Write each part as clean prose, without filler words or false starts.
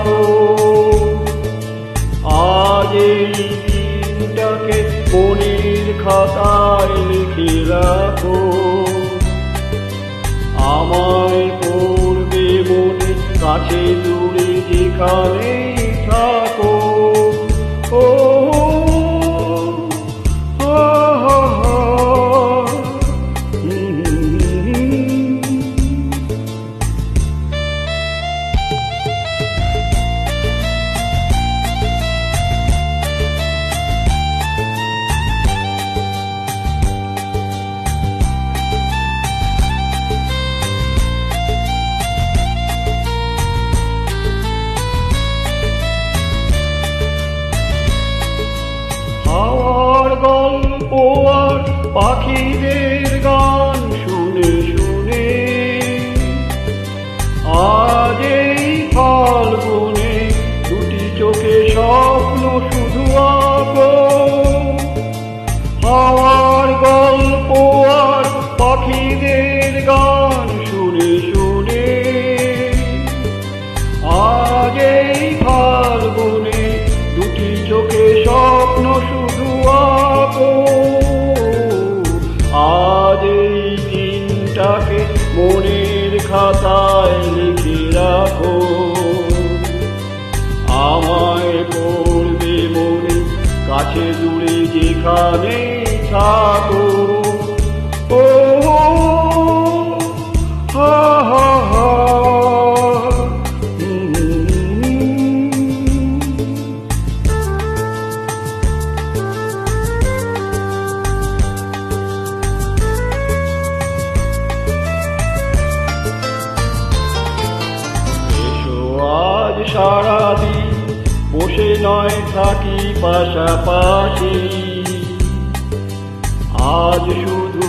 থাকো। আজ এই দিনটাকে মনের খাতায় লিখে রাখো। আমায় পড়বে মনে, কাছে দূরে যেখানেই থাকো। ও হাওয়ার গল্প আর পাখিদের গান শুনে শুনে আজ এই ফাল্গুনে দুটি চোখে স্বপ্ন শুধু আঁকো। হাওয়ার গল্প আর পাখিদের গান শুনে শুনে আজ এই ফাল্গুনে দুটি চোখে স্বপ্ন শুধু আঁকো। আজ এই দিনটাকে মনের খাতায় লিখে রাখো। আমায় পড়বে মনে, কাছে দূরে যেখানে থাকো। ও হা হা হা সারাদিন বসে নয় থাকি পাশাপাশি। আজ শুধু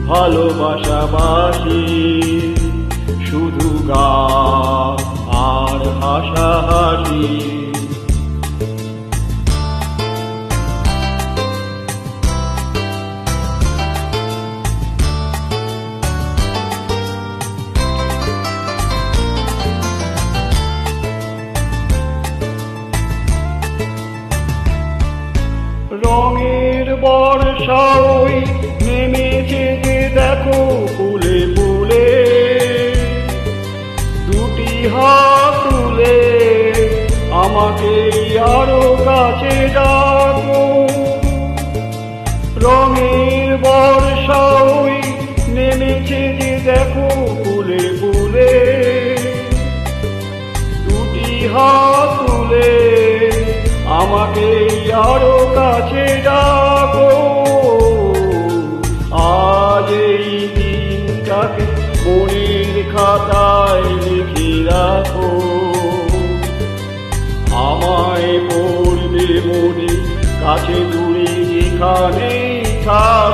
ভালোবাসাবাসি, শুধু গান আর হাসাহাসি। রঙের বর্ষা ওই নেমেছে যে দেখো ফুলে ফুলে। দুটি হাত তুলে আমাকে আরো কাছে ডাকো। রঙের বর্ষা ওই নেমেছে যে দেখো ফুলে ফুলে। দুটি হাত তুলে আমাকে আরো কাছে ডাকো। আজ এই দিনটাকে মনের খাতায় লিখে রাখো। আমায় পড়বে মনে, কাছে দূরে যেখানেই থাকো।